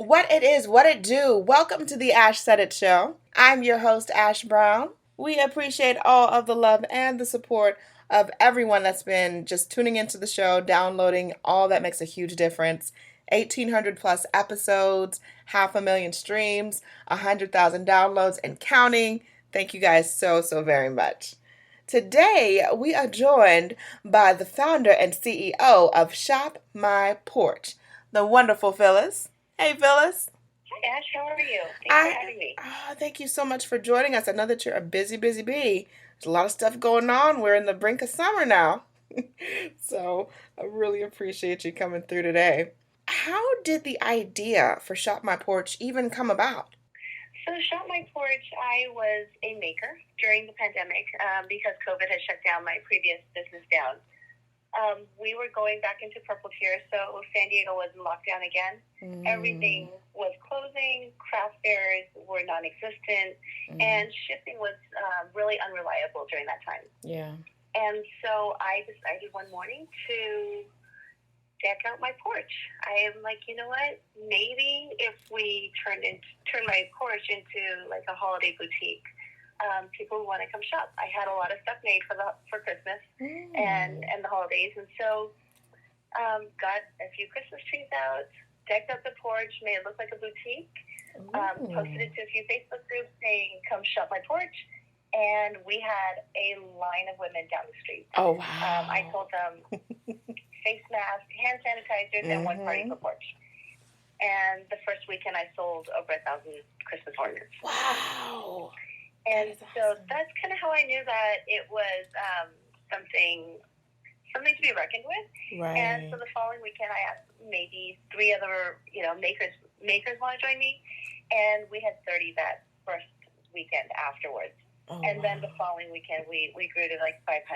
What it is, what it do. Welcome to the Ash Said It Show. I'm your host, Ash Brown. We appreciate all of the love and the support of everyone that's been just tuning into the show, downloading. All that makes a huge difference. 1,800 plus episodes, 500,000 streams, 100,000 downloads, and counting. Thank you guys so very much. Today, we are joined by the founder and CEO of Shop My Porch, the wonderful Phyllis. Hey, Phyllis. Hi, Ash. How are you? Thanks for having me. Thank you so much for joining us. I know that you're a busy bee. There's a lot of stuff going on. We're in the brink of summer now. So I really appreciate you coming through today. How did the idea for Shop My Porch even come about? So, Shop My Porch, I was a maker during the pandemic because COVID had shut down my previous business down. We were going back into purple tier, so San Diego was in lockdown again. Everything was closing, craft fairs were non-existent, and shipping was really unreliable during that time. Yeah. And so I decided one morning to deck out my porch. I am like, you know what? Maybe if we turn my porch into like a holiday boutique, people would want to come shop. I had a lot of stuff made for Christmas and the holidays, and so got a few Christmas trees out, decked up the porch, made it look like a boutique, posted it to a few Facebook groups saying, "Come shop my porch," and we had a line of women down the street. Oh wow! I told them face masks, hand sanitizers, and one party for porch. And the first weekend, I sold over 1,000 Christmas ornaments. Wow! And so that's kind of how I knew that it was something to be reckoned with. Right. And so the following weekend, I asked maybe 3 other makers want to join me, and we had 30 that first weekend afterwards. Oh, and then the following weekend, we grew to like 500,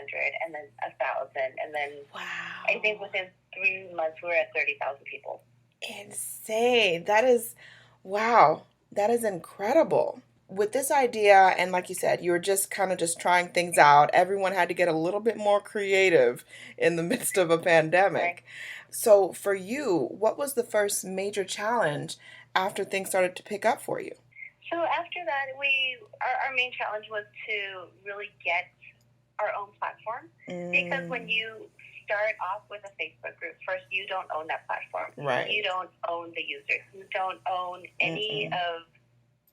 and then 1,000, and then I think within 3 months we were at 30,000 people. Insane! Wow! That is incredible. With this idea, and like you said, you were just kind of just trying things out. Everyone had to get a little bit more creative in the midst of a pandemic. Right. So for you, what was the first major challenge after things started to pick up for you? So after that, our main challenge was to really get our own platform, because when you start off with a Facebook group, first, you don't own that platform. Right. You don't own the users. You don't own any of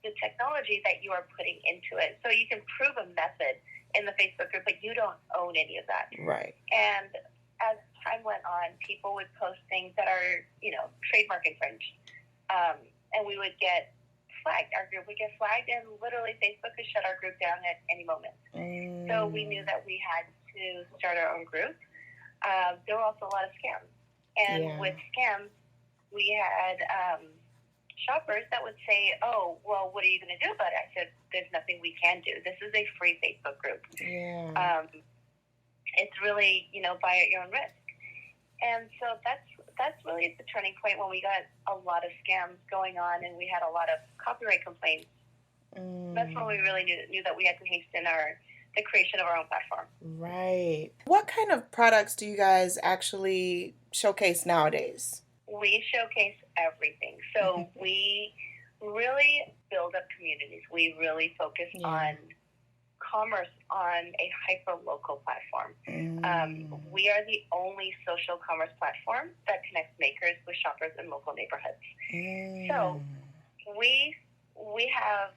the technology that you are putting into it. So you can prove a method in the Facebook group, but you don't own any of that. Right. And as time went on, people would post things that are, trademark infringed. And we would get flagged. Our group would get flagged, and literally Facebook could shut our group down at any moment. So we knew that we had to start our own group. There were also a lot of scams. And with scams, we had shoppers that would say, "Oh, well, what are you going to do about it?" I said, "There's nothing we can do. This is a free Facebook group. It's really, buy at your own risk." And so that's really the turning point when we got a lot of scams going on, and we had a lot of copyright complaints. That's when we really knew that we had to hasten the creation of our own platform. Right. What kind of products do you guys actually showcase nowadays? We showcase everything. So we really build up communities. We really focus on commerce on a hyper-local platform. We are the only social commerce platform that connects makers with shoppers in local neighborhoods. So we have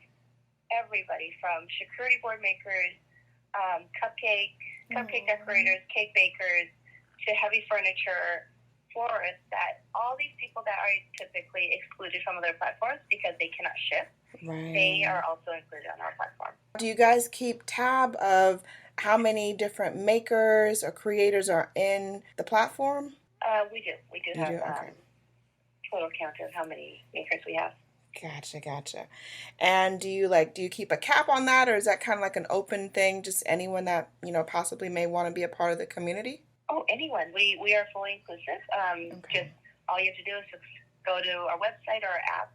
everybody from charcuterie board makers, cupcake decorators, cake bakers, to heavy furniture, florists, that all these people that are typically excluded from other platforms because they cannot ship, they are also included on our platform. Do you guys keep tab of how many different makers or creators are in the platform? We do. We do have total count of how many makers we have. Gotcha. And do you keep a cap on that, or is that kind of like an open thing, just anyone that, possibly may want to be a part of the community? Oh, anyone. We are fully inclusive. Just all you have to do is just go to our website or our app,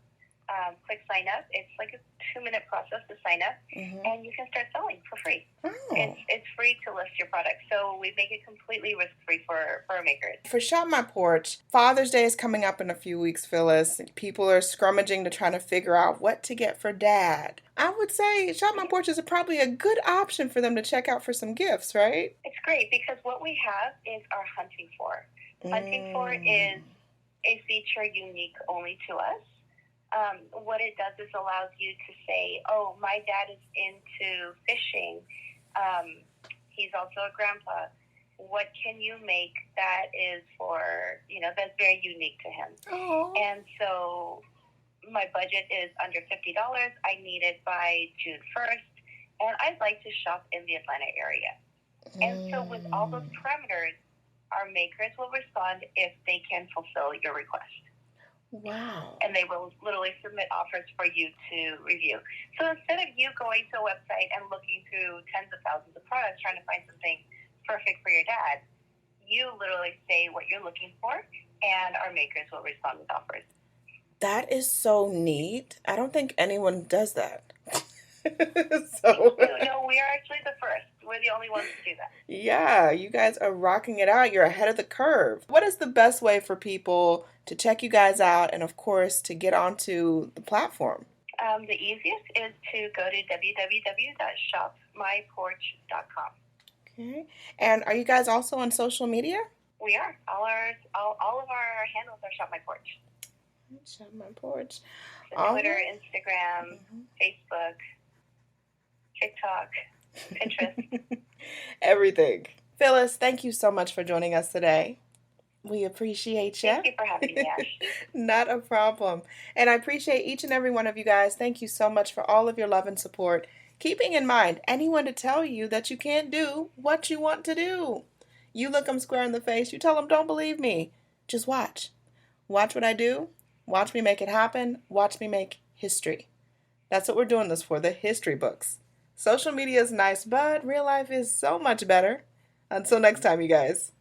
Click sign up. It's like a 2-minute process to sign up, and you can start selling for free. Oh. It's free to list your product, so we make it completely risk-free for our makers. For Shop My Porch, Father's Day is coming up in a few weeks, Phyllis. People are scrummaging to try to figure out what to get for Dad. I would say Shop My Porch is probably a good option for them to check out for some gifts, right? It's great because what we have is our Hunting For. Hunting For is a feature unique only to us. What it does is allows you to say, oh, my dad is into fishing. He's also a grandpa. What can you make that is for, that's very unique to him? Oh. And so my budget is under $50. I need it by June 1st. And I'd like to shop in the Atlanta area. And so with all those parameters, our makers will respond if they can fulfill your request. Wow. And they will literally submit offers for you to review. So instead of you going to a website and looking through tens of thousands of products trying to find something perfect for your dad, you literally say what you're looking for, and our makers will respond with offers. That is so neat. I don't think anyone does that. No, we are actually the first. We're the only ones to do that. Yeah, you guys are rocking it out. You're ahead of the curve. What is the best way for people to check you guys out and, of course, to get onto the platform? The easiest is to go to www.shopmyporch.com. Okay. And are you guys also on social media? We are. All of our handles are Shop My Porch. Shop My Porch. So Twitter, Instagram, Facebook, TikTok, Pinterest. Everything. Phyllis, thank you so much for joining us today. We appreciate you. Thank you for having me, Ash. Not a problem. And I appreciate each and every one of you guys. Thank you so much for all of your love and support. Keeping in mind, anyone to tell you that you can't do what you want to do. You look them square in the face. You tell them, don't believe me. Just watch. Watch what I do. Watch me make it happen. Watch me make history. That's what we're doing this for, the history books. Social media is nice, but real life is so much better. Until next time, you guys.